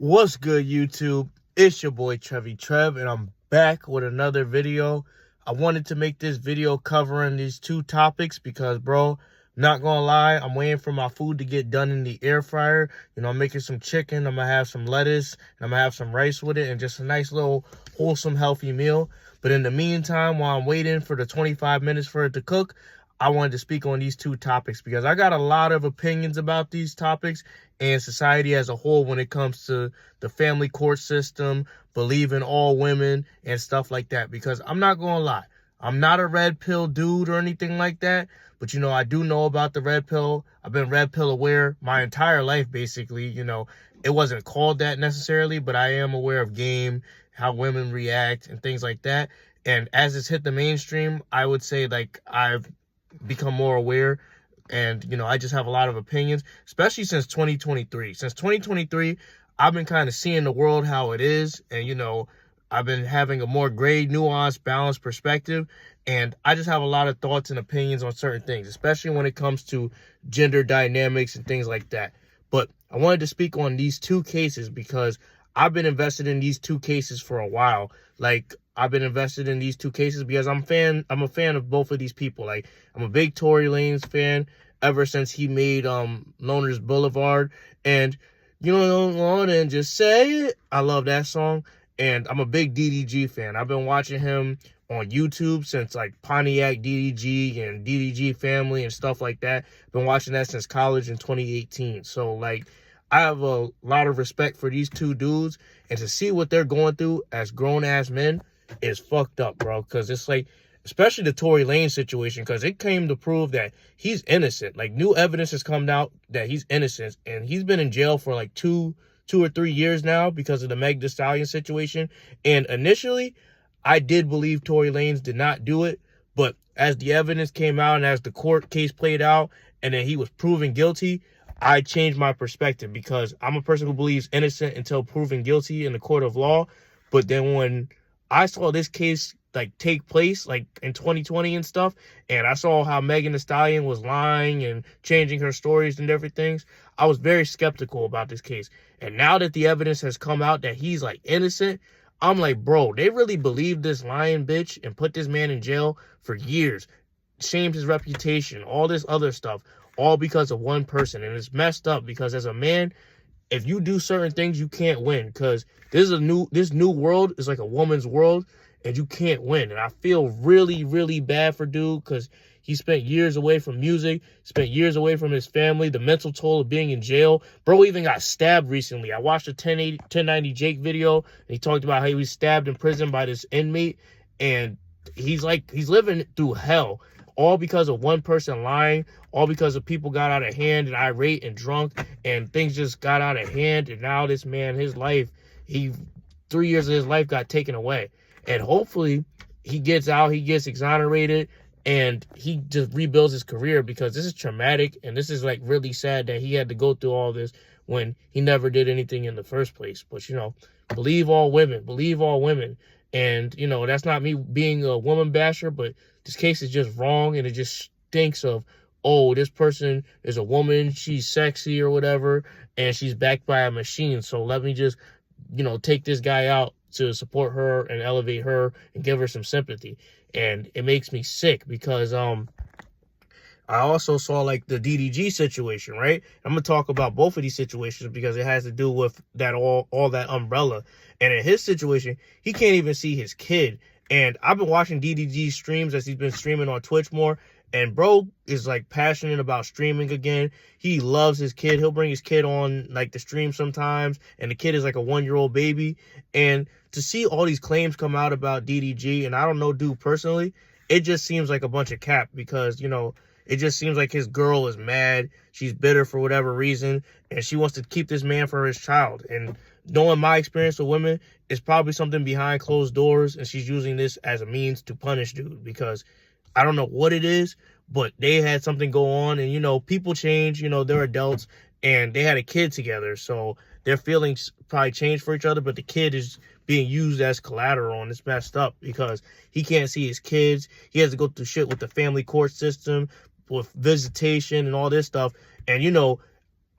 What's good, YouTube? It's your boy Trev, and I'm back with another video. I wanted to make this video covering these two topics because, bro, not gonna lie, I'm waiting for my food to get done in the air fryer. I'm making some chicken, I'm gonna have some lettuce, and I'm gonna have some rice with it, and just a nice little wholesome, healthy meal. But in the meantime, while I'm waiting for the 25 minutes for it to cook, I wanted to speak on these two topics because I got a lot of opinions about these topics and society as a whole when it comes to the family court system, believing all women and stuff like that. Because I'm not going to lie, I'm not a red pill dude or anything like that. But, I do know about the red pill. I've been red pill aware my entire life, basically. It wasn't called that necessarily, but I am aware of game, how women react and things like that. And as it's hit the mainstream, I would say I've become more aware, and I just have a lot of opinions, especially since 2023. Since 2023, I've been kind of seeing the world how it is, and I've been having a more gray, nuanced, balanced perspective, and I just have a lot of thoughts and opinions on certain things, especially when it comes to gender dynamics and things like that. But I wanted to speak on these two cases because I've been invested in these two cases for a while. I've been invested in these two cases because I'm a fan of both of these people. I'm a big Tory Lanez fan ever since he made Loners Boulevard. And you don't want to just say it. I love that song. And I'm a big DDG fan. I've been watching him on YouTube since Pontiac DDG and DDG Family and stuff like that. Been watching that since college in 2018. So I have a lot of respect for these two dudes, and to see what they're going through as grown-ass men is fucked up, bro, because it's especially the Tory Lanez situation, because it came to prove that he's innocent. New evidence has come out that he's innocent, and he's been in jail for two or 3 years now because of the Meg Thee Stallion situation. And initially, I did believe Tory Lanez did not do it, but as the evidence came out and as the court case played out, and then he was proven guilty, I changed my perspective, because I'm a person who believes innocent until proven guilty in the court of law. But then when I saw this case take place in 2020 and stuff, and I saw how Megan Thee Stallion was lying and changing her stories and different things, I was very skeptical about this case. And now that the evidence has come out that he's innocent, I'm bro, they really believed this lying bitch and put this man in jail for years, shamed his reputation, all this other stuff, all because of one person. And it's messed up, because as a man, if you do certain things, you can't win, because this new world is like a woman's world, and you can't win. And I feel really, really bad for dude, because he spent years away from music, spent years away from his family, the mental toll of being in jail. Bro even got stabbed recently. I watched a 1090 Jake video, and he talked about how he was stabbed in prison by this inmate, and he's living through hell, all because of one person lying, all because of people got out of hand and irate and drunk, and things just got out of hand. And now this man, his life, 3 years of his life got taken away. And hopefully he gets out, he gets exonerated, and he just rebuilds his career, because this is traumatic, and this is really sad that he had to go through all this when he never did anything in the first place. But believe all women. And that's not me being a woman basher, but this case is just wrong, and it just stinks of, oh, this person is a woman, she's sexy or whatever, and she's backed by a machine, so let me just take this guy out to support her and elevate her and give her some sympathy. And it makes me sick, because I also saw the DDG situation, right? I'm gonna talk about both of these situations because it has to do with that all that umbrella. And in his situation, he can't even see his kid. And I've been watching DDG streams as he's been streaming on Twitch more, and bro is passionate about streaming again. He loves his kid. He'll bring his kid on the stream sometimes, and the kid is a 1-year-old baby. And to see all these claims come out about DDG, and I don't know dude personally, it just seems like a bunch of cap, because it just seems like his girl is mad. She's bitter for whatever reason, and she wants to keep this man for his child. And knowing my experience with women, it's probably something behind closed doors, and she's using this as a means to punish dude, because I don't know what it is, but they had something go on, and people change, they're adults, and they had a kid together, so their feelings probably changed for each other, but the kid is being used as collateral, and it's messed up because he can't see his kids. He has to go through shit with the family court system, with visitation and all this stuff. And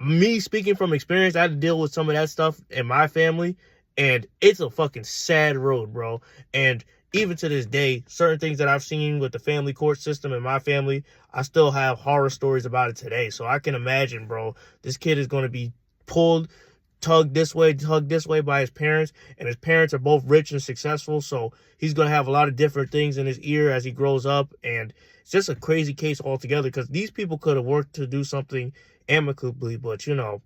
me speaking from experience, I had to deal with some of that stuff in my family, and it's a fucking sad road, bro. And even to this day, certain things that I've seen with the family court system in my family, I still have horror stories about it today. So I can imagine, bro, this kid is going to be pulled, tugged this way by his parents, and his parents are both rich and successful, so he's going to have a lot of different things in his ear as he grows up, and it's just a crazy case altogether, because these people could have worked to do something amicably, but you know,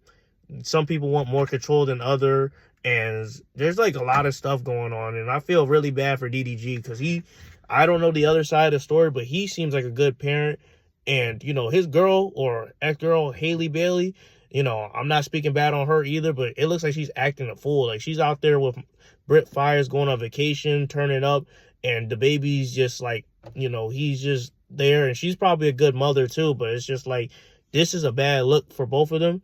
some people want more control than other, and there's like a lot of stuff going on, and I feel really bad for DDG, because I don't know the other side of the story, but he seems like a good parent, and you know, his girl or ex-girl, Haley Bailey, you know, I'm not speaking bad on her either, but it looks like she's acting a fool. Like, she's out there with Brit Fires going on vacation, turning up, and the baby's just like, you know, he's just there, and she's probably a good mother too, but it's just like, this is a bad look for both of them,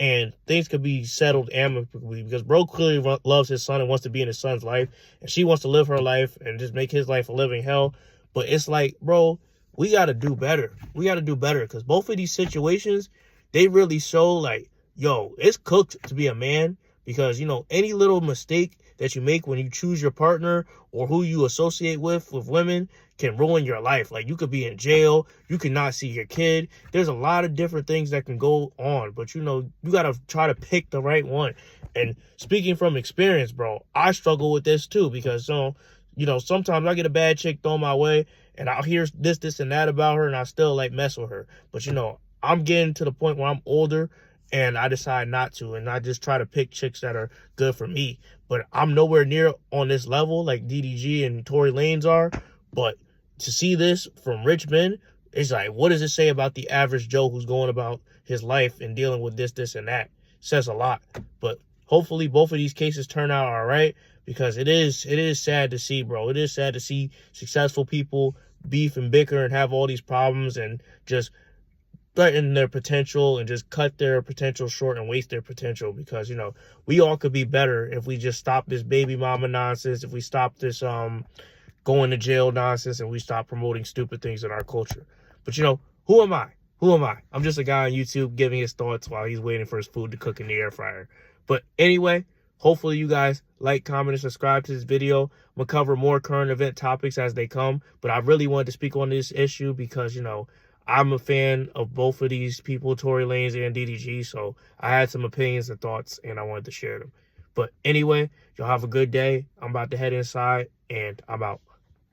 and things could be settled amicably, because bro clearly loves his son and wants to be in his son's life, and she wants to live her life and just make his life a living hell. But it's like, bro, we got to do better. We got to do better, because both of these situations, they really show like, yo, it's cooked to be a man, because, you know, any little mistake that you make when you choose your partner or who you associate with women can ruin your life. Like, you could be in jail, you could not see your kid. There's a lot of different things that can go on, but you know, you got to try to pick the right one. And speaking from experience, bro, I struggle with this too, because, you know, sometimes I get a bad chick thrown my way and I'll hear this and that about her, and I still like mess with her. But you know, I'm getting to the point where I'm older and I decide not to, and I just try to pick chicks that are good for me. But I'm nowhere near on this level like DDG and Tory Lanez are. But to see this from rich men, it's like, what does it say about the average Joe who's going about his life and dealing with this, and that? It says a lot. But hopefully both of these cases turn out all right, because it is sad to see, bro. It is sad to see successful people beef and bicker and have all these problems and just threaten their potential and just cut their potential short and waste their potential, because, you know, we all could be better if we just stop this baby mama nonsense, if we stop this going to jail nonsense, and we stop promoting stupid things in our culture. But you know, who am I? I'm just a guy on YouTube giving his thoughts while he's waiting for his food to cook in the air fryer. But anyway, hopefully you guys like, comment, and subscribe to this video. I'm gonna cover more current event topics as they come, but I really wanted to speak on this issue because, you know, I'm a fan of both of these people, Tory Lanez and DDG, so I had some opinions and thoughts, and I wanted to share them. But anyway, y'all have a good day. I'm about to head inside, and I'm out.